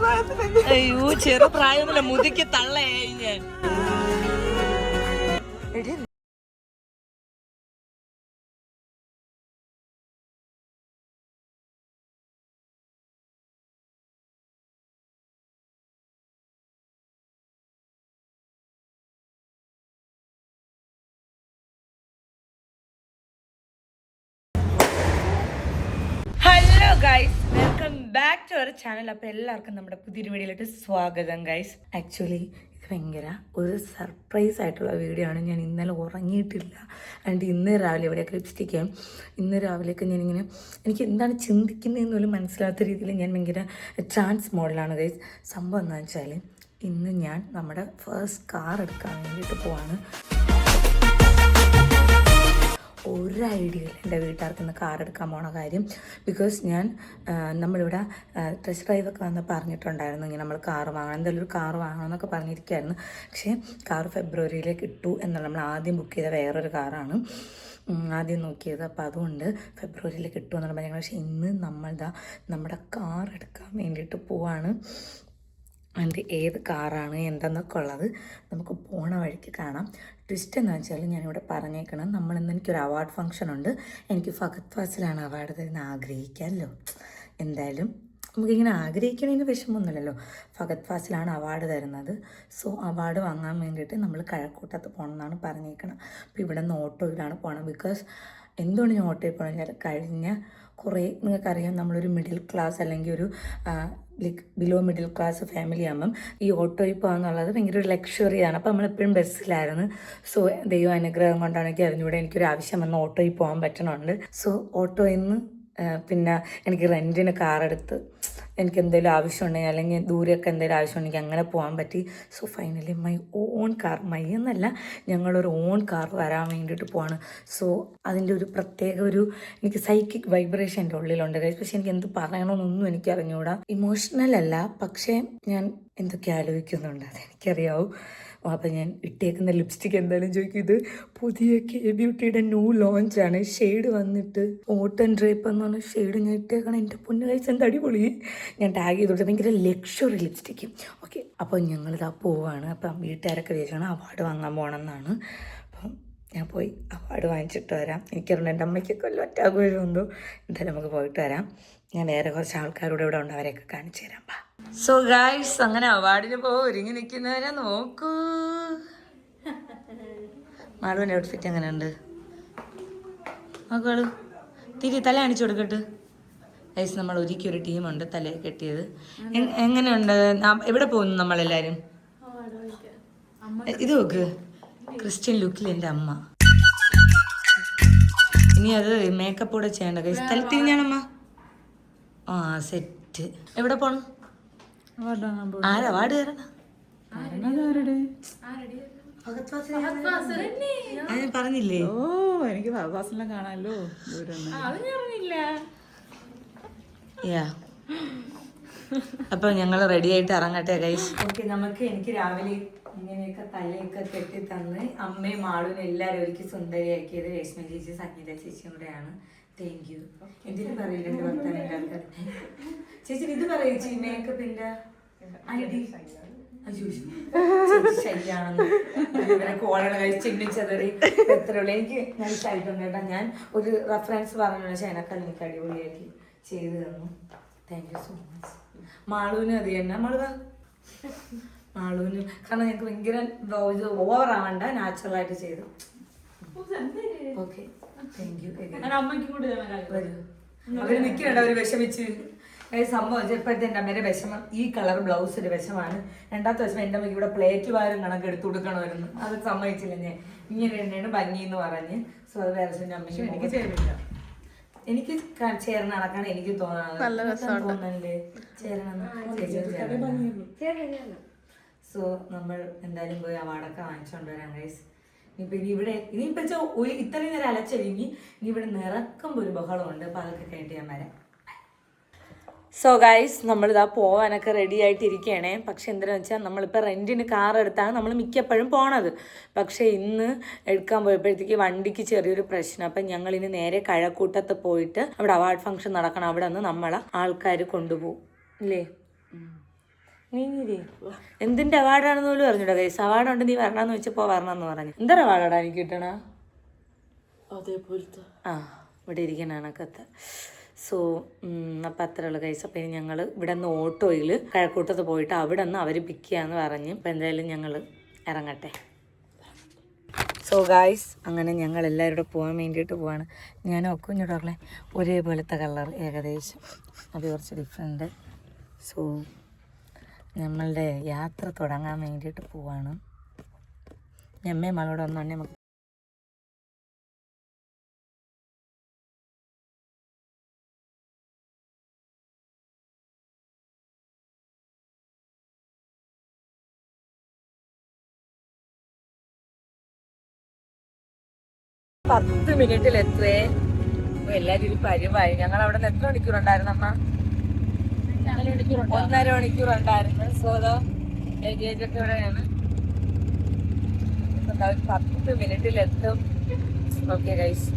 അയ്യോ ചെറുപ്രായമല്ല മുതിക്ക് തള്ളയായി ഞാൻ. Hello guys, welcome back to our channel. അപ്പോൾ എല്ലാവർക്കും നമ്മുടെ പുതിയൊരു വീഡിയോയിലോട്ട് സ്വാഗതം ഗൈസ്. ആക്ച്വലി ഇത് ഭയങ്കര ഒരു സർപ്രൈസ് ആയിട്ടുള്ള വീഡിയോ ആണ്. ഞാൻ ഇന്നലെ ഉറങ്ങിയിട്ടില്ല. ആൻഡ് ഇന്ന് രാവിലെ എവിടെയൊക്കെ ലിപ്സ്റ്റിക്ക് ഇന്ന് രാവിലെയൊക്കെ ഞാനിങ്ങനെ എനിക്ക് എന്താണ് ചിന്തിക്കുന്നതെന്ന് പോലും മനസ്സിലാത്ത രീതിയിൽ ഞാൻ ഭയങ്കര ട്രാൻസ് മോഡലാണ് ഗൈസ്. സംഭവം എന്താണെന്ന് വെച്ചാൽ ഇന്ന് ഞാൻ നമ്മുടെ ഫസ്റ്റ് കാർ എടുക്കാൻ വേണ്ടിയിട്ട് പോവാണ്. ഒരു ഐഡിയ ഇല്ല എൻ്റെ വീട്ടുകാർക്ക് ഇന്ന് കാർ എടുക്കാൻ പോണ കാര്യം. ബിക്കോസ് നമ്മളിവിടെ ടെസ്റ്റ് ഡ്രൈവൊക്കെ വന്ന് പറഞ്ഞിട്ടുണ്ടായിരുന്നു ഇങ്ങനെ നമ്മൾ കാർ വാങ്ങണം, എന്തായാലും ഒരു കാർ വാങ്ങണം എന്നൊക്കെ പറഞ്ഞിരിക്കുകയായിരുന്നു. പക്ഷേ കാർ ഫെബ്രുവരിയിലേക്ക് ഇട്ടു എന്നുള്ള നമ്മൾ ആദ്യം ബുക്ക് ചെയ്ത വേറൊരു കാറാണ് ആദ്യം നോക്കിയത്. അപ്പോൾ അതുകൊണ്ട് ഫെബ്രുവരിയിലേക്ക് ഇട്ടു എന്നുള്ള പറഞ്ഞാൽ പക്ഷേ ഇന്ന് നമ്മുടെ കാർ എടുക്കാൻ വേണ്ടിയിട്ട് പോവാണ്. അതിൻ്റെ ഏത് കാറാണ് എന്താണെന്നൊക്കെ ഉള്ളത് നമുക്ക് പോണ വഴിക്ക് കാണാം. ട്വിസ്റ്റ് എന്ന് വെച്ചാൽ ഞാനിവിടെ പറഞ്ഞേക്കണം, നമ്മളിന്ന് എനിക്കൊരു അവാർഡ് ഫംഗ്ഷൻ ഉണ്ട്. എനിക്ക് ഫഹദ് ഫാസിലാണ് അവാർഡ് തരുന്ന ആഗ്രഹിക്കാമല്ലോ. എന്തായാലും നമുക്കിങ്ങനെ ആഗ്രഹിക്കണതിന് വിഷമമൊന്നുമില്ലല്ലോ. ഫഹദ് ഫാസിലാണ് അവാർഡ് തരുന്നത്. സോ അവാർഡ് വാങ്ങാൻ വേണ്ടിയിട്ട് നമ്മൾ കഴക്കൂട്ടത്ത് പോകണം എന്നാണ് പറഞ്ഞേക്കണം. അപ്പോൾ ഇവിടെ നിന്ന് ഓട്ടോയിലാണ് പോകണം. ബിക്കോസ് എന്തുകൊണ്ട് ഞാൻ ഓട്ടോയിൽ പോകണമെന്ന് കഴിഞ്ഞ കുറേ നിങ്ങൾക്കറിയാം, നമ്മളൊരു മിഡിൽ ക്ലാസ് അല്ലെങ്കിൽ ഒരു ബിലോ മിഡിൽ ക്ലാസ് ഫാമിലി ആകുമ്പം ഈ ഓട്ടോയിൽ പോകാന്നുള്ളത് ഭയങ്കര ഒരു ലക്ഷറിയാണ്. അപ്പോൾ നമ്മളെപ്പോഴും ബസ്സിലായിരുന്നു. സോ ദൈവം അനുഗ്രഹം കൊണ്ടാണ് എനിക്ക് അറിഞ്ഞൂടെ എനിക്കൊരു ആവശ്യം വന്ന് ഓട്ടോയിൽ പോകാൻ പറ്റണമുണ്ട്. സോ ഓട്ടോയിൽ നിന്ന് പിന്നെ എനിക്ക് റെൻറ്റിന് കാറെടുത്ത് എനിക്ക് എന്തെങ്കിലും ആവശ്യമുണ്ടെങ്കിൽ അല്ലെങ്കിൽ ദൂരെയൊക്കെ എന്തെങ്കിലും ആവശ്യമുണ്ടെങ്കിൽ അങ്ങനെ പോകാൻ പറ്റി. So finally my own car, my എന്നല്ല ഞങ്ങളൊരു ഓൺ കാർ വരാൻ വേണ്ടിയിട്ട് പോവാണ്. സോ അതിൻ്റെ ഒരു പ്രത്യേക എനിക്ക് സൈക്കിക് വൈബ്രേഷൻ എൻ്റെ ഉള്ളിലുണ്ട് ഗൈസ്. പക്ഷെ എനിക്ക് എന്ത് പറയണമെന്നൊന്നും എനിക്ക് അറിഞ്ഞുകൂടാ. ഇമോഷണൽ അല്ല, പക്ഷേ ഞാൻ എന്തൊക്കെ ആലോചിക്കുന്നുണ്ട് അതെനിക്കറിയാവും. അപ്പം ഞാൻ ഇട്ടേക്കുന്ന ലിപ്സ്റ്റിക് എന്തായാലും ചോദിക്കും. ഇത് പുതിയ K-Beautyയുടെ ന്യൂ ലോഞ്ചാണ്. ഷെയ്ഡ് വന്നിട്ട് ഓട്ടൻ ഡ്രേപ്പ് എന്ന് പറഞ്ഞ ഷെയ്ഡ് ഞാൻ ഇട്ടേക്കണം. എൻ്റെ പൊന്നു കഴിച്ച് എന്താ അടിപൊളി. ഞാൻ ടാഗ് ചെയ്ത് കൊടുത്തത് ഭയങ്കര ലക്ഷറി ലിപ്സ്റ്റിക്ക്. ഓക്കെ, അപ്പോൾ ഞങ്ങളിതാ പോവാണ്. അപ്പം വീട്ടുകാരൊക്കെ വിചാരിച്ചാണ് അവാർഡ് വാങ്ങാൻ പോകണമെന്നാണ്. അപ്പം ഞാൻ പോയി അവാർഡ് വാങ്ങിച്ചിട്ട് വരാം. എനിക്കറിയില്ല എൻ്റെ അമ്മയ്ക്കൊക്കെ വല്ല അറ്റാക്ക് വരുമെന്തോ. എന്തായാലും നമുക്ക് പോയിട്ട് വരാം. ഞാൻ വേറെ കുറച്ച് ആൾക്കാരോട് ഇവിടെ ഉണ്ട്, അവരെയൊക്കെ കാണിച്ചു തരാം. സോ ഗായ്സ്, അങ്ങനെ അവാർഡിന് ഒരുങ്ങി നിൽക്കുന്നവരെ നോക്കൂ. മാളുവിൻ്റെ ഔട്ട്ഫിറ്റ് എങ്ങനെയുണ്ട് മക്കള്? തല അണിച്ചു കൊടുക്കട്ട് ഗൈസ്. നമ്മൾ ഒരു ടീമുണ്ട് തലയെ കെട്ടിയത്. എങ്ങനെയുണ്ട്? എവിടെ പോകുന്നു നമ്മളെല്ലാരും? ഇത് നോക്ക്, ക്രിസ്ത്യൻ ലുക്കിൽ എൻ്റെ അമ്മ. ഇനി അത് മേക്കപ്പ് കൂടെ ചെയ്യേണ്ട ഗൈസ്. തലത്തിരിഞ്ഞാണമ്മ. ആ സെറ്റ്. എവിടെ പോണം? ആരാ അവാർഡ് തരണം? ഞാൻ പറഞ്ഞില്ലേ? ഓ, എനിക്ക് കാണാമല്ലോ. അപ്പൊ ഞങ്ങൾ റെഡി ആയിട്ട് ഇറങ്ങട്ടെ ഗൈസ്. ഓക്കെ, എനിക്ക് രാവിലെ ഇങ്ങനെയൊക്കെ തലയൊക്കെ കെട്ടി തന്ന് അമ്മയും ആളും എല്ലാവരും ഒരിക്കൽ സുന്ദരിയാക്കിയത് രേഷ്മ ചേച്ചി സംഗീത ചേച്ചിയും കൂടെയാണ്. Thank you. എന്തിനു പറയില്ല എൻ്റെ ഭർത്താവിൻ്റെ ആൾക്കാർ. ചേച്ചി ഇത് പറയിച്ചു മേക്കപ്പിന്റെ ഐഡി ചിഹ്നിച്ചതറി എത്രയുള്ളൂ. എനിക്ക് നൈസായിട്ടുണ്ട് കേട്ടോ. ഞാൻ ഒരു റെഫറൻസ് പറഞ്ഞു, പക്ഷെ എനക്കത് എനിക്ക് അടിപൊളിയാക്കി ചെയ്തു തന്നു. Thank you so much. മാളൂന് അത് തന്നെ മാളൂന് കാരണം ഞങ്ങൾക്ക് ഭയങ്കര ഓവർ ആവണ്ട, നാച്ചുറൽ ആയിട്ട് ചെയ്തു. Okay, thank you. അവര് നിൽക്കുന്നുണ്ട്, അവര് വിഷമിച്ച്. സംഭവം ഇപ്പോഴത്തെ എൻ്റെ അമ്മയുടെ വിഷമം ഈ കളർ ബ്ലൗസിന്റെ വിഷമാണ്. രണ്ടാമത്തെ വിഷമം എൻ്റെ അമ്മയ്ക്ക് ഇവിടെ പ്ലേറ്റ് വാരം കണക്ക് എടുത്തു കൊടുക്കണമായിരുന്നു. അത് സമ്മതിച്ചില്ല ഞാൻ. ഇങ്ങനെ തന്നെയാണ് ഭംഗി എന്ന് പറഞ്ഞ്. സോ അത് വേറെ അമ്മയ്ക്ക് എനിക്ക് ചേരില്ല. എനിക്ക് ചേർന്ന് നടക്കാണ് എനിക്ക് തോന്നണല്ലേ ചേരണം. സോ നമ്മൾ എന്തായാലും പോയി അവാർഡൊക്കെ വാങ്ങിച്ചോണ്ട് വരാം ഗൈസ്. ഇനിയിപ്പോ ഇത്രയും നേരം അലച്ചൊരുങ്ങി ഇനി ഇവിടെ നിറക്കുമ്പോൾ ഒരു ബഹളമുണ്ട്. അപ്പൊ അതൊക്കെ കഴിഞ്ഞിട്ട് ഞാൻ വരാം. സോ ഗൈസ്, നമ്മളിതാ പോകാനൊക്കെ റെഡി ആയിട്ടിരിക്കുകയാണേ. പക്ഷെ എന്താണെന്ന് വെച്ചാൽ നമ്മളിപ്പോൾ റെൻറ്റിന് കാർ എടുത്താണ് നമ്മൾ മിക്കപ്പോഴും പോണത്. പക്ഷേ ഇന്ന് എടുക്കാൻ പോയപ്പോഴത്തേക്ക് വണ്ടിക്ക് ചെറിയൊരു പ്രശ്നം. അപ്പം ഞങ്ങളിനി നേരെ കഴക്കൂട്ടത്ത് പോയിട്ട് അവിടെ അവാർഡ് ഫംഗ്ഷൻ നടക്കണം. അവിടെ നിന്ന് നമ്മളെ ആൾക്കാർ കൊണ്ടുപോകും ഇല്ലേ. നീ എന്തിന്റെ അവാർഡാണെന്ന് പോലും അറിഞ്ഞൂടാ ഗൈസ്. അവാർഡുണ്ട്, നീ വരണമെന്ന് വെച്ചപ്പോൾ വരണമെന്ന് പറഞ്ഞു. എന്താ അവാർഡാടാ എനിക്ക് കിട്ടണ? അതേപോലത്തെ ആ ഇവിടെ ഇരിക്കണ കണക്കത്തെ. സോ അപ്പം അത്രയുള്ള ഗൈസ്. അപ്പം ഇനി ഞങ്ങൾ ഇവിടെ നിന്ന് ഓട്ടോയിൽ കഴക്കൂട്ടത്ത് പോയിട്ട് അവിടെ നിന്ന് അവർ പിക്ക് ചെയ്യാന്ന് പറഞ്ഞ്. അപ്പം എന്തായാലും ഞങ്ങൾ ഇറങ്ങട്ടെ. സോ ഗായ്സ്, അങ്ങനെ ഞങ്ങൾ എല്ലാവരും കൂടെ പോകാൻ വേണ്ടിയിട്ട് പോവാണ്. ഞാനും ഒക്കെ കുഞ്ഞോടൊക്കെ ഒരേപോലത്തെ കളർ ഏകദേശം, അത് കുറച്ച് ഡിഫറെൻറ്റ്. സോ നമ്മളുടെ യാത്ര തുടങ്ങാൻ വേണ്ടിയിട്ട് പോവാണ്. അമ്മയും മകളോട് ഒന്നും നമുക്ക് $10 എത്രേ എല്ലാവരും പരിവായി. ഞങ്ങൾ അവിടെ നിന്ന് എത്ര മണിക്കൂറുണ്ടായിരുന്നു അമ്മ? 1.5 മണിക്കൂർ ഉണ്ടായിരുന്നു. സോ ലഗേജ് ഒക്കെ ഇവിടെയാണ്. 10 എത്തും. Okay guys.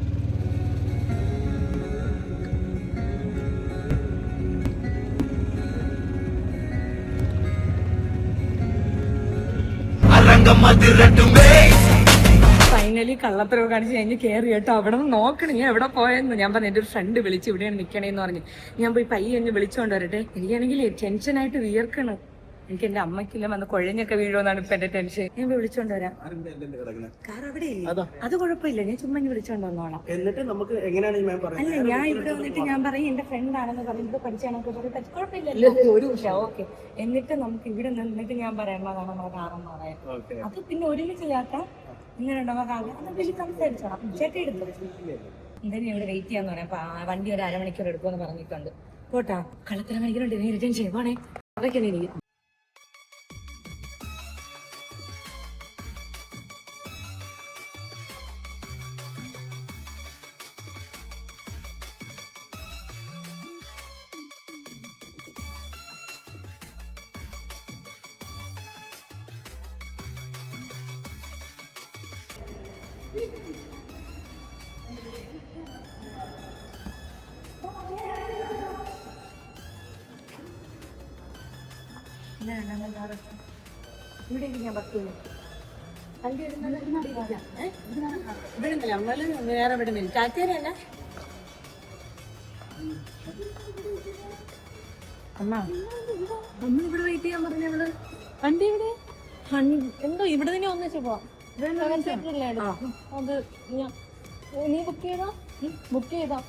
ഫൈനലി കള്ളത്തരവ് കാണിച്ച് കഴിഞ്ഞ് കയറി കേട്ടോ. അവിടെ നിന്ന് നോക്കണം ഞാൻ എവിടെ പോയെന്ന്. ഞാൻ പറഞ്ഞു എൻ്റെ ഒരു ഫ്രണ്ട് വിളിച്ച് ഇവിടെയാണ് നിൽക്കണേന്ന് പറഞ്ഞ്. ഞാൻ പോയി പയ്യെ വിളിച്ചുകൊണ്ട് വരട്ടെ. എനിക്കാണെങ്കിൽ ടെൻഷനായിട്ട് വിയർക്കണം. എനിക്ക് എന്റെ അമ്മയ്ക്കില്ല വന്ന് കുഴഞ്ഞൊക്കെ വീഴുമെന്നാണ് ഇപ്പൊ എന്റെ ടെൻഷൻ. ഞാൻ വിളിച്ചോണ്ട് വരാം. കാർ അവിടെ ഇല്ലേ? അത് കുഴപ്പമില്ല, ഞാൻ ചുമ്മാ വിളിച്ചോണ്ട് വന്നോളാം. എന്നിട്ട് നമുക്ക് എങ്ങനെയാണ് അല്ല, ഞാൻ ഇവിടെ വന്നിട്ട് ഞാൻ പറയും എന്റെ ഫ്രണ്ട് ആണെന്ന് പറയുന്നത് പഠിച്ചാണൊക്കെ പറയും. കുഴപ്പമില്ലല്ലോ, ഒരു നിമിഷം. ഓക്കെ, എന്നിട്ട് നമുക്ക് ഇവിടെ നിന്നിട്ട് ഞാൻ പറയാം നമ്മുടെ കാറെന്ന് പറയാം. അത് പിന്നെ ഒരുമിച്ച് ചേർക്കാം. ഇങ്ങനെ ഉണ്ടാവാൻ കാര്യം വലിയ സംസാരിച്ചോളാം. ചേട്ടൻ എടുത്തു എന്തായാലും ഇവിടെ വെയിറ്റ് ചെയ്യാന്ന് പറയാം. അപ്പൊ വണ്ടി ഒരു 1/2 മണിക്കൂർ എടുക്കുമെന്ന് പറഞ്ഞിട്ടുണ്ട്. പോട്ടാ, കളത്തില മണിക്കൂറുണ്ട്. നീ റിട്ടേൺ ചെയ്യുവാണേ. അതൊക്കെ നീ ഇവിടെ ഞാൻ പറ്റുള്ളൂ. വണ്ടി ഇവിടെ നമ്മള് വേറെ വിടുന്നില്ല. ടാറ്റേരല്ല അമ്മ, നമ്മൾ ഇവിടെ വെയിറ്റ് ചെയ്യാൻ പറഞ്ഞ അവള്. വണ്ടി ഇവിടെ എന്തോ ഇവിടെ തന്നെ ഒന്നിച്ച് പോവാം. അത് നീ ബുക്ക് ചെയ്താ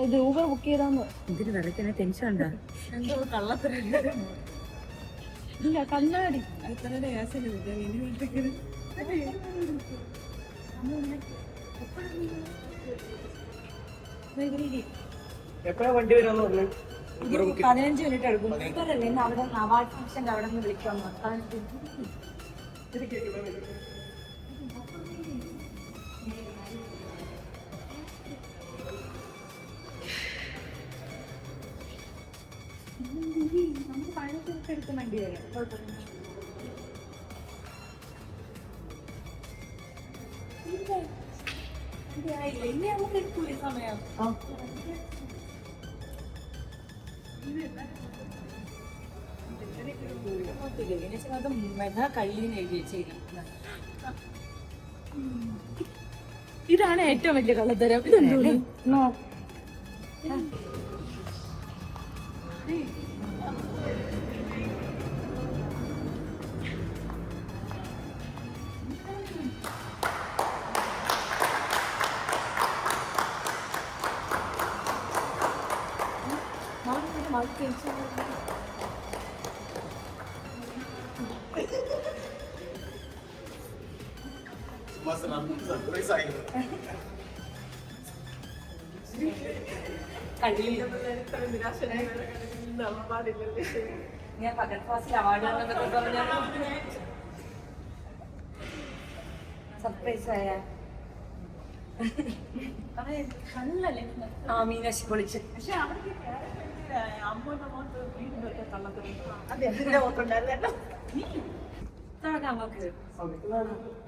ഇത് ഊബർ ബുക്ക് ചെയ്താന്ന്. ഇതിന് വിലക്കെന്നെ ടെൻഷൻ ഉണ്ടോ? എന്തോ കള്ളത്തില്ല. ഇല്ല, കണ്ണാടി എപ്പോഴാ വണ്ടി വരുമെന്ന് പറഞ്ഞു? 15 മിനിറ്റ് എടുക്കും. ഇവരല്ലേ ഇന്ന് അവിടെ അവാർഡ് ഫംഗ്ഷൻ്റെ അവിടെ നിന്ന് വിളിക്കാൻ 15 മിനിറ്റ് എടുക്കും വണ്ടി വരാം. ഇനി നമുക്ക് എടുക്കൂലേ സമയം? അത് മെഗാ കള്ളീന്ന് എഴുതി വെച്ചിരിക്കുന്നത്. ഇതാണ് ഏറ്റവും വലിയ കള്ളത്തരം. ഇതെന്തോ ഞാൻ പകൽ ക്ലാസ്സിൽ അവാർഡ് സർപ്രൈസ് ആയ ആ മീനാശി പൊളിച്ച്. പക്ഷെ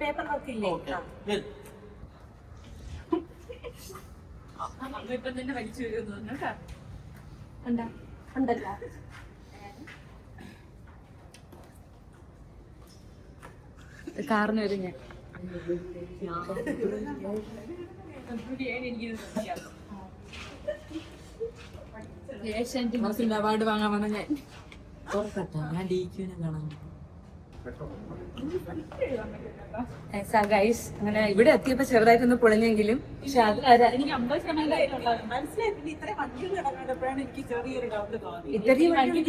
പേപ്പർ വർക്കില്ലേ? ഇപ്പൊ തന്നെ വലിച്ചു വരുമെന്ന് ഉണ്ടല്ലോ. കാറിന് വരും ഞാൻ. ഏഷ്യാനെറ്റ് അവാർഡ് വാങ്ങാൻ വന്ന ഞാൻ ഞാൻ DQ-നെ കാണാൻ. ഗൈസ് അങ്ങനെ ഇവിടെ എത്തിയപ്പോ ചെറുതായിട്ടൊന്ന് പൊളിഞ്ഞെങ്കിലും പക്ഷെ എനിക്ക് 50% മനസ്സിലായി. പിന്നെ ഇത്രയും വണ്ടികൾ കിടക്കുന്നപ്പോഴാണ് എനിക്ക് ചെറിയൊരു ഡൗട്ട് തോന്നി. ഇത്രയും വണ്ടി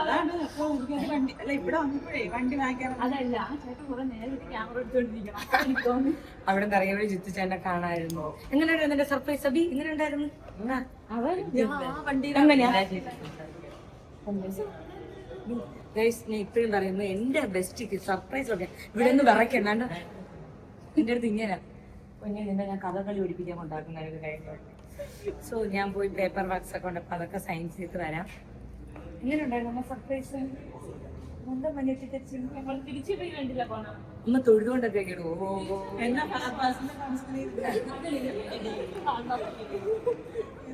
അതാണ് അപ്പൊ എനിക്കൊരു വണ്ടി അല്ല ഇവിടെ വന്നപ്പോഴേ വണ്ടി വാങ്ങിക്കാൻ അതല്ല ആ ചേട്ടൻ കുറെ നേരം ക്യാമറ എടുത്തോണ്ടിരിക്കണം. അപ്പൊ എനിക്ക് തോന്നി അവിടെ നിറയെ ജിത്തുചേട്ടനെ കാണാമായിരുന്നു. എങ്ങനെയുണ്ടായിരുന്നു എന്റെ സർപ്രൈസ് അബി? എങ്ങനെ ഉണ്ടായിരുന്നു? ഗൈസ് ഞാൻ ഇപ്പോഴും പറയുന്നു എന്റെ ബെസ്റ്റ് സർപ്രൈസ് ഒക്കെ ഇവിടെ നിന്ന് വിറയ്ക്കണ്ടാണ്ട് എന്റെ അടുത്ത് ഇങ്ങനെ കുഞ്ഞെ നിന്നെ ഞാൻ കഥകളി പഠിപ്പിക്കാൻ കൊണ്ടാക്കുന്ന ഒരു കാര്യം. സോ ഞാൻ പോയി പേപ്പർ വർക്ക്സ് ഒക്കെ ഉണ്ട്, അപ്പൊ അതൊക്കെ സൈൻ ചെയ്ത് തരാം. എങ്ങനെ ഉണ്ടായിരുന്നു സർപ്രൈസ്? ഒന്ന് തൊഴുതുകൊണ്ടൊക്കെ ഇടുവോ?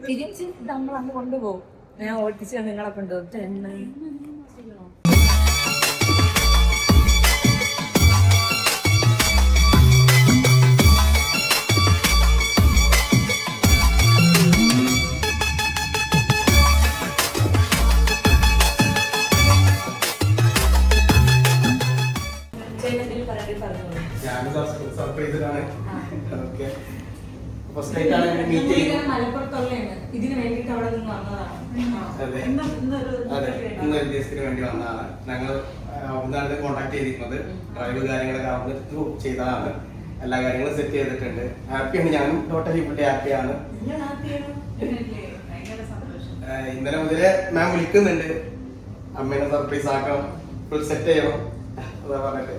തിരിച്ച് നമ്മൾ അന്ന് കൊണ്ടുപോകും. ഞാൻ ഓട്ടിച്ച് നിങ്ങളെ കൊണ്ടുപോകും. സർപ്രൈസിലാണ്. ഓക്കെ, ഫസ്റ്റ് ആയിട്ടാണ് മീറ്റ് ചെയ്യുന്നത്. മലപ്പുറത്തുള്ളതാണ്. ഇതിന് വേണ്ടിയിട്ട് അവിടെ നിന്ന് വന്നതാണ്. അതെ അതെ, ഇന്നൊരു ദിവസത്തിന് വേണ്ടി വന്നതാണ്. ഞങ്ങൾ അവിടുന്നാണ് കോൺടാക്ട് ചെയ്തിരിക്കുന്നത്. ഡ്രൈവ് കാര്യങ്ങളൊക്കെ അവിടെ ചെയ്തതാണ്. എല്ലാ കാര്യങ്ങളും സെറ്റ് ചെയ്തിട്ടുണ്ട്. ഹാപ്പിയാണ്, ഞാനും ടോട്ടലി ഫുള്ളി ഹാപ്പിയാണ്. ഇന്നലെ മുതലേ മാം വിളിക്കുന്നുണ്ട്, അമ്മേനെ സർപ്രൈസ് ആക്കണം, ഫുൾ സെറ്റ് ചെയ്യണം അതാ പറഞ്ഞിട്ട്.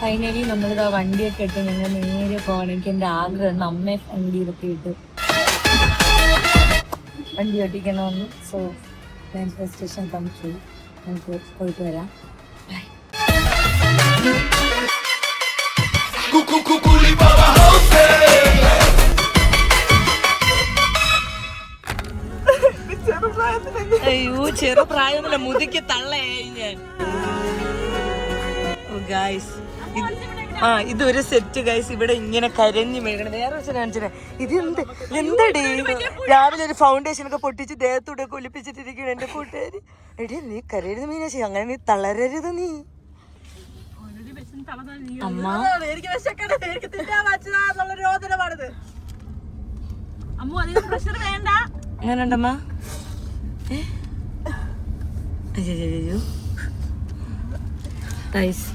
ഫൈനലി നമ്മളിതാ വണ്ടിയൊക്കെ ഇട്ട് ഞങ്ങൾ നേരെ പോകണം. എനിക്ക് എൻ്റെ ആഗ്രഹം അമ്മയെ വണ്ടിയിലൊക്കെ ഇട്ട് വണ്ടി ഓട്ടിക്കണമെന്ന്. സോ ഞാൻ സ്റ്റേഷൻ തമിച്ചു, നമുക്ക് പോയിട്ട് വരാം. അയ്യോ ചെറുപ്രായമല്ല, മുതിക്ക് തള്ളയായി ഞാൻ. ഗൈസ് ഇതൊരു സെറ്റ് ഗൈസ്. ഇവിടെ ഇങ്ങനെ കരഞ്ഞു വീഴണം. വേറെ വെച്ചാൽ കാണിച്ചേ ഇത് എന്തടി രാവിലെ ഒരു ഫൗണ്ടേഷൻ ഒക്കെ പൊട്ടിച്ച് ദേഹത്തൂടെ ഒലിപ്പിച്ചിട്ടിരിക്കണം എന്റെ കൂട്ടുകാര്. എടി നീ കരയരുത് മീനാശി, അങ്ങനെ നീ തളരരുത്. നീ അമ്മ എങ്ങനെയുണ്ടമ്മ? അയ്യോ ഗൈസ്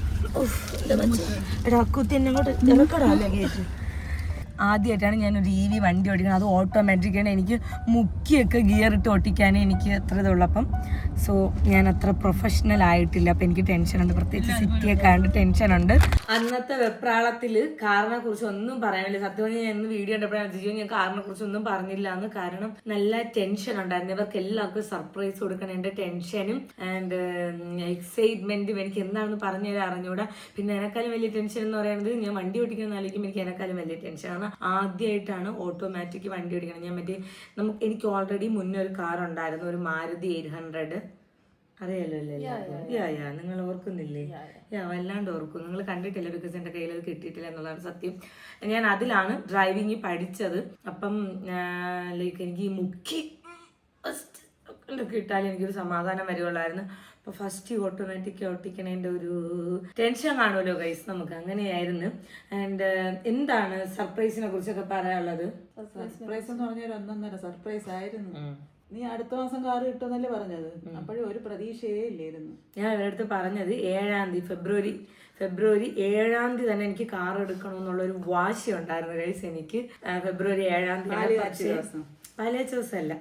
ആദ്യമായിട്ടാണ് ഞാനൊരു EV വണ്ടി ഓടിക്കുന്നത്. അത് ഓട്ടോമാറ്റിക്കാണ്. എനിക്ക് മുക്കിയൊക്കെ ഗിയർ ഇട്ട് ഓട്ടിക്കാനേ എനിക്ക് എത്ര ഇതുള്ളപ്പം. സോ ഞാൻ അത്ര പ്രൊഫഷണൽ ആയിട്ടില്ല. അപ്പം എനിക്ക് ടെൻഷനുണ്ട്, പ്രത്യേകിച്ച് സിറ്റിയൊക്കെ ആയതുകൊണ്ട് ടെൻഷനുണ്ട്. അന്നത്തെ വെപ്രാളത്തിൽ കാറിനെ കുറിച്ച് ഒന്നും പറയാനില്ല. സത്യം പറഞ്ഞാൽ ഞാൻ ഇന്ന് വീഡിയോ കണ്ടപ്പോഴാണ് ഞാൻ കാറിനെ കുറിച്ച് ഒന്നും പറഞ്ഞില്ല എന്ന്. കാരണം നല്ല ടെൻഷൻ ഉണ്ടായിരുന്നു. ഇവർക്ക് എല്ലാവർക്കും സർപ്രൈസ് കൊടുക്കണം. എൻ്റെ ടെൻഷനും ആൻഡ് എക്സൈറ്റ്മെന്റും എനിക്ക് എന്താണെന്ന് പറഞ്ഞു തരാൻ അറിഞ്ഞൂടാ. പിന്നെ എന്നെക്കാളും വലിയ ടെൻഷൻ എന്ന് പറയുന്നത് ഞാൻ വണ്ടി ഓടിക്കുന്ന ആലോചിക്കുമ്പോൾ എനിക്ക് എന്നെക്കാളും വലിയ ടെൻഷനാണ്. ആദ്യമായിട്ടാണ് ഓട്ടോമാറ്റിക് വണ്ടി ഓടിക്കണം. ഞാൻ എനിക്ക് ഓൾറെഡി മുന്നേ ഒരു കാർ ഉണ്ടായിരുന്നു, ഒരു മാരുതി 800. അറിയാലോ നിങ്ങൾ ഓർക്കുന്നില്ലേ? വല്ലാണ്ട് ഓർക്കും. നിങ്ങൾ കണ്ടിട്ടില്ല, ബിക്കോസ് എൻ്റെ കയ്യിൽ അത് കിട്ടിയിട്ടില്ല എന്നുള്ളതാണ് സത്യം. ഞാൻ അതിലാണ് ഡ്രൈവിങ് പഠിച്ചത്. അപ്പം ലൈക്ക് എനിക്ക് ഈ മുക്കി ഒക്കെ ഇട്ടാലും എനിക്കൊരു സമാധാനം വരുള്ളായിരുന്നു. അപ്പോൾ ഫസ്റ്റ് ഓട്ടോമാറ്റിക് ഒട്ടിക്കണേൻ്റെ ഒരു ടെൻഷൻ കാണുമല്ലോ ഗൈസ്, നമുക്ക് അങ്ങനെയായിരുന്നു. ആൻഡ് എന്താണ് സർപ്രൈസിനെ കുറിച്ചൊക്കെ പറയാനുള്ളത്? സർപ്രൈസ് എന്ന് പറഞ്ഞാൽ ഒന്നൊന്നര സർപ്രൈസ് ആയിരുന്നു. നീ അടുത്ത മാസം കാറ് കിട്ടുമെന്നല്ലേ പറഞ്ഞത്? അപ്പോഴും ഒരു പ്രതീക്ഷയേ ഇല്ലായിരുന്നു. ഞാൻ ഇവരുടെ അടുത്ത് പറഞ്ഞത് 7-ാം തീയതി ഫെബ്രുവരി 7-ാം തീയതി തന്നെ എനിക്ക് കാർ എടുക്കണമെന്നുള്ളൊരു വാശി ഉണ്ടായിരുന്നു ഗൈസ് എനിക്ക്. ഫെബ്രുവരി 7-ാം തീയതി പാലിയാച്ച ദിവസമല്ല,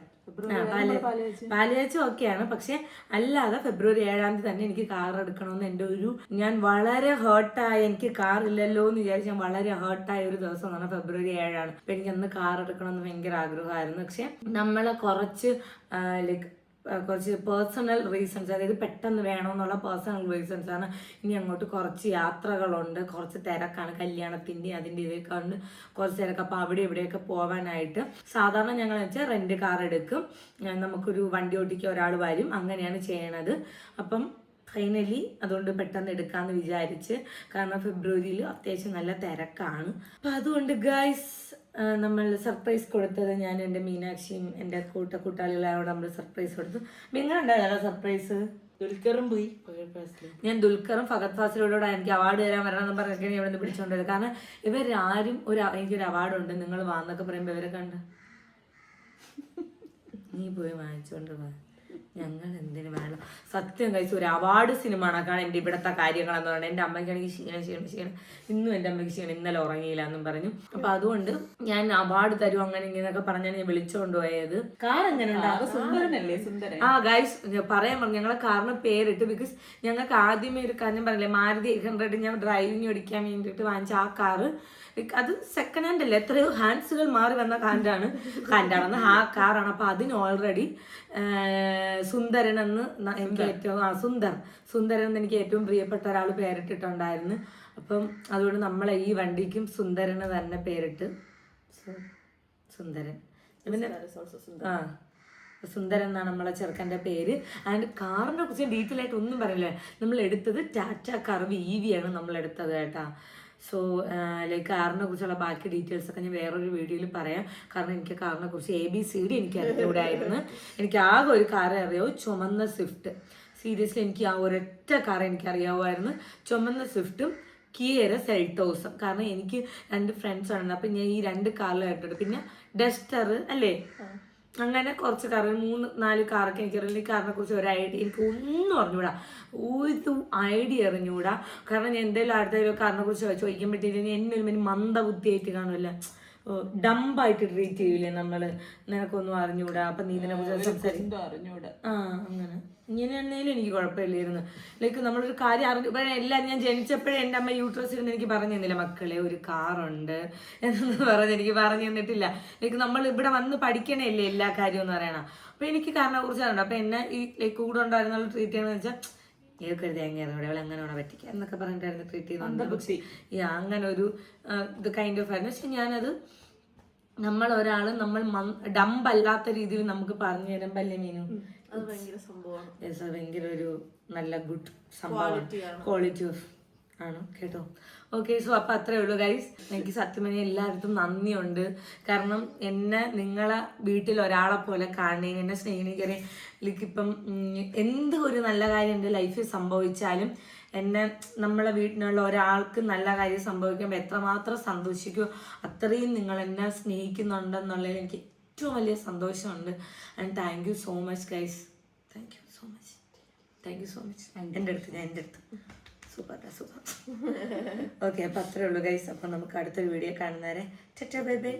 പാലിയാച്ച ഒക്കെയാണ്, പക്ഷെ അല്ലാതെ ഫെബ്രുവരി 7-ാം തീയതി തന്നെ എനിക്ക് കാർ എടുക്കണമെന്ന് എൻ്റെ ഒരു, ഞാൻ വളരെ ഹേർട്ടായ, എനിക്ക് കാർ ഇല്ലല്ലോ എന്ന് വിചാരിച്ച് ഞാൻ വളരെ ഹേർട്ടായ ഒരു ദിവസം എന്ന് പറഞ്ഞാൽ ഫെബ്രുവരി 7-ആണ്. അപ്പൊ എനിക്ക് അന്ന് കാർ എടുക്കണമെന്ന് ഭയങ്കര ആഗ്രഹമായിരുന്നു. പക്ഷെ നമ്മളെ കുറച്ച് കുറച്ച് പേഴ്സണൽ റീസൺസ്, അതായത് പെട്ടെന്ന് വേണമെന്നുള്ള പേഴ്സണൽ റീസൺസ് ആണ്. ഇനി അങ്ങോട്ട് കുറച്ച് യാത്രകളുണ്ട്, കുറച്ച് തിരക്കാണ്, കല്യാണത്തിൻ്റെ അതിൻ്റെ ഇതൊക്കെ ഉണ്ട്, കുറച്ച് തിരക്ക്. അപ്പോൾ അവിടെ ഇവിടെയൊക്കെ പോകാനായിട്ട് സാധാരണ ഞങ്ങൾ വെച്ചാൽ റെന്റ് കാർ എടുക്കും, നമുക്കൊരു വണ്ടി ഓടിക്കാൻ ഒരാൾ വരും, അങ്ങനെയാണ് ചെയ്യണത്. അപ്പം ഫൈനലി അതുകൊണ്ട് പെട്ടെന്ന് എടുക്കാമെന്ന് വിചാരിച്ച്, കാരണം ഫെബ്രുവരിയിൽ അത്യാവശ്യം നല്ല തിരക്കാണ്. അപ്പം അതുകൊണ്ട് ഗൈസ് നമ്മൾ സർപ്രൈസ് കൊടുത്തത്, ഞാൻ എൻ്റെ മീനാക്ഷിയും എൻ്റെ കൂട്ടാളികളോട് നമ്മൾ സർപ്രൈസ് കൊടുത്തു. നിങ്ങളുണ്ടായല്ലോ സർപ്രൈസ്? ദുൽഖറും പോയി. ഞാൻ ദുൽഖറും ഫഹദ് ഫാസിലോട് എനിക്ക് അവാർഡ് തരാൻ വരണമെന്ന് പറഞ്ഞൊക്കെ ഇവിടെ നിന്ന് പിടിച്ചോണ്ടത്. കാരണം ഇവരാരും എനിക്കൊരു അവാർഡുണ്ട് നിങ്ങൾ വാന്നൊക്കെ പറയുമ്പോൾ ഇവരെ കണ്ട നീ പോയി വാങ്ങിച്ചോണ്ട് വാ, ഞങ്ങൾ എന്തിനു വേണം. സത്യം കഴിച്ച് ഒരു അവാർഡ് സിനിമ കാണാൻ എൻ്റെ ഇവിടുത്തെ കാര്യങ്ങളെന്ന് പറഞ്ഞാൽ എൻ്റെ അമ്മയ്ക്കാണെങ്കിൽ ക്ഷീണം ഇന്നും എൻ്റെ അമ്മയ്ക്ക് ക്ഷീണം, ഇന്നലെ ഉറങ്ങിയില്ല എന്നും പറഞ്ഞു. അപ്പൊ അതുകൊണ്ട് ഞാൻ അവാർഡ് തരും അങ്ങനെ ഇങ്ങനെയൊക്കെ പറഞ്ഞാണ് ഞാൻ വിളിച്ചോണ്ട് പോയത്. കാർ എങ്ങനെ സുന്ദരൻ. ആ ഗൈസ് പറയാൻ പറഞ്ഞു, ഞങ്ങളെ കാറിന് പേരിട്ട്. ബിക്കോസ് ഞങ്ങൾക്ക് ആദ്യമേ ഒരു കാര്യം പറഞ്ഞില്ലേ, മാരുതി 800 ഞാൻ ഡ്രൈവിങ് ഓടിക്കാൻ വേണ്ടിയിട്ട് വാങ്ങിച്ച ആ കാറ്, അത് സെക്കൻഡ് ഹാൻഡ് അല്ല, എത്രയോ ഹാൻഡ്സുകൾ മാറി വന്ന കാറാണെന്ന് ആ കാറാണ്. അപ്പൊ അതിന് ഓൾറെഡി സുന്ദരൻ എന്ന് എനിക്ക് ഏറ്റവും സുന്ദരൻ എന്ന് എനിക്ക് ഏറ്റവും പ്രിയപ്പെട്ട ഒരാൾ പേരിട്ടിട്ടുണ്ടായിരുന്നു. അപ്പം അതുകൊണ്ട് നമ്മളെ ഈ വണ്ടിക്കും സുന്ദരന് തന്നെ പേരിട്ട് സുന്ദരൻ. പിന്നെ സുന്ദരൻ എന്നാണ് നമ്മളെ ചെറുക്കൻ്റെ പേര്. ആൻഡ് കാറിനെ കുറിച്ച് ഡീറ്റെയിൽ ആയിട്ട് ഒന്നും പറയില്ല. നമ്മൾ എടുത്തത് ടാറ്റ കർവ് EV ആണ് നമ്മൾ എടുത്തത് കേട്ടാ. സോ കാറിനെ കുറിച്ചുള്ള ബാക്കി ഡീറ്റെയിൽസ് ഒക്കെ ഞാൻ വേറൊരു വീഡിയോയിൽ പറയാം. കാരണം എനിക്ക് കാറിനെ കുറിച്ച് ABCD എനിക്ക് അറിഞ്ഞൂടായിരുന്നു. എനിക്ക് ആകെ ഒരു കാറേ അറിയാവൂ, ചുമന്ന സ്വിഫ്റ്റ്. സീരിയസ്ലി എനിക്ക് ആ ഒരൊറ്റ കാർ എനിക്ക് അറിയാവുമായിരുന്നു, ചുമന്ന സ്വിഫ്റ്റും കിയയുടെ സെൽട്ടോസും. കാരണം എനിക്ക് 2 ഫ്രണ്ട്സ് ആണ്, അപ്പം ഞാൻ ഈ 2 കാറിൽ കേട്ടിട്ട്, പിന്നെ ഡസ്റ്റർ അല്ലേ, അങ്ങനെ കുറച്ച് കാർ 3-4 കാറൊക്കെ എനിക്കറിയില്ല. ഈ കാറിനെ കുറിച്ച് ഒരു ഐഡിയ എനിക്ക് ഒന്നും അറിഞ്ഞൂടാ, ഒരു ഐഡിയ അറിഞ്ഞൂടാ. കാരണം ഞാൻ എന്തെങ്കിലും അടുത്ത കാറിനെ കുറിച്ച് ചോദിക്കുമ്പോഴത്തേക്കും എന്നെ മന്ദബുദ്ധിയായിട്ട് കാണുമല്ല, ഡംബായിട്ട് ട്രീറ്റ് ചെയ്യൂലേ നമ്മള്, നിനക്കൊന്നും അറിഞ്ഞൂടാ, അപ്പൊ നീ ഇതിനെ കുറിച്ച് സംസാരിക്കും അറിഞ്ഞൂടാ. അങ്ങനെ ഇങ്ങനെയാണെങ്കിലും എനിക്ക് കുഴപ്പമില്ലായിരുന്നു. നമ്മളൊരു കാര്യം അറിഞ്ഞു. എല്ലാവരും ഞാൻ ജനിച്ചപ്പോഴേ എൻ്റെ അമ്മ യൂട്രസിരുന്ന് എനിക്ക് പറഞ്ഞു തന്നില്ല, മക്കളെ ഒരു കാറുണ്ട് എന്നൊന്നും പറഞ്ഞ് എനിക്ക് പറഞ്ഞു തന്നിട്ടില്ല. നമ്മൾ ഇവിടെ വന്ന് പഠിക്കണല്ലേ എല്ലാ കാര്യവും എന്ന് പറയണം. അപ്പൊ എനിക്ക് കാറിനെ കുറിച്ച് അറിയണം. അപ്പൊ എന്നെ ഈ കൂടെ ഉണ്ടായിരുന്ന ട്രീറ്റ് ചെയ്യണമെന്ന് വെച്ചാൽ ഏതൊരു തേങ്ങ അവളെ എങ്ങനെ വേണം പറ്റിക്കുക എന്നൊക്കെ പറഞ്ഞിട്ടായിരുന്നു ട്രീറ്റ് ചെയ്യുന്നുണ്ട്. അങ്ങനെ ഒരു ഇത് കൈൻഡ് ഓഫ് ആയിരുന്നു. പക്ഷെ ഞാനത് നമ്മൾ ഡമ്പല്ലാത്ത രീതിയിൽ നമുക്ക് പറഞ്ഞു തരുമ്പോ അല്ലേ മീനു, അത് ഭയങ്കര സംഭവമാണ്. ഭയങ്കര ഒരു നല്ല ഗുഡ് സംഭവമാണ്, ക്വാളിറ്റി ഓഫ് ആണ് കേട്ടോ. ഓക്കെ, സോ അപ്പം അത്രേ ഉള്ളൂ ഗൈസ്. എനിക്ക് സത്യം പറഞ്ഞാൽ എല്ലായിടത്തും നന്ദിയുണ്ട്. കാരണം എന്നെ നിങ്ങളെ വീട്ടിൽ ഒരാളെ പോലെ കാണുന്നതിന്, എന്നെ സ്നേഹിക്കുന്നതിന്, ഇപ്പം എന്ത് ഒരു നല്ല കാര്യം എൻ്റെ ലൈഫിൽ സംഭവിച്ചാലും എന്നെ നമ്മളെ വീട്ടിലുള്ള ഒരാൾക്ക് നല്ല കാര്യം സംഭവിക്കുമ്പോൾ എത്രമാത്രം സന്തോഷിക്കുമോ അത്രയും നിങ്ങൾ എന്നെ സ്നേഹിക്കുന്നുണ്ടെന്നുള്ളതിൽ എനിക്ക് ഏറ്റവും വലിയ സന്തോഷമുണ്ട്. And thank you so much guys, thank you so much. എൻ്റെ അടുത്ത് സൂപ്പർ. ഓക്കെ, അപ്പം അത്രേ ഉള്ളൂ ഗൈസ്. അപ്പം നമുക്ക് അടുത്തൊരു വീഡിയോ കാണുന്നവരെ ബൈ ബൈ.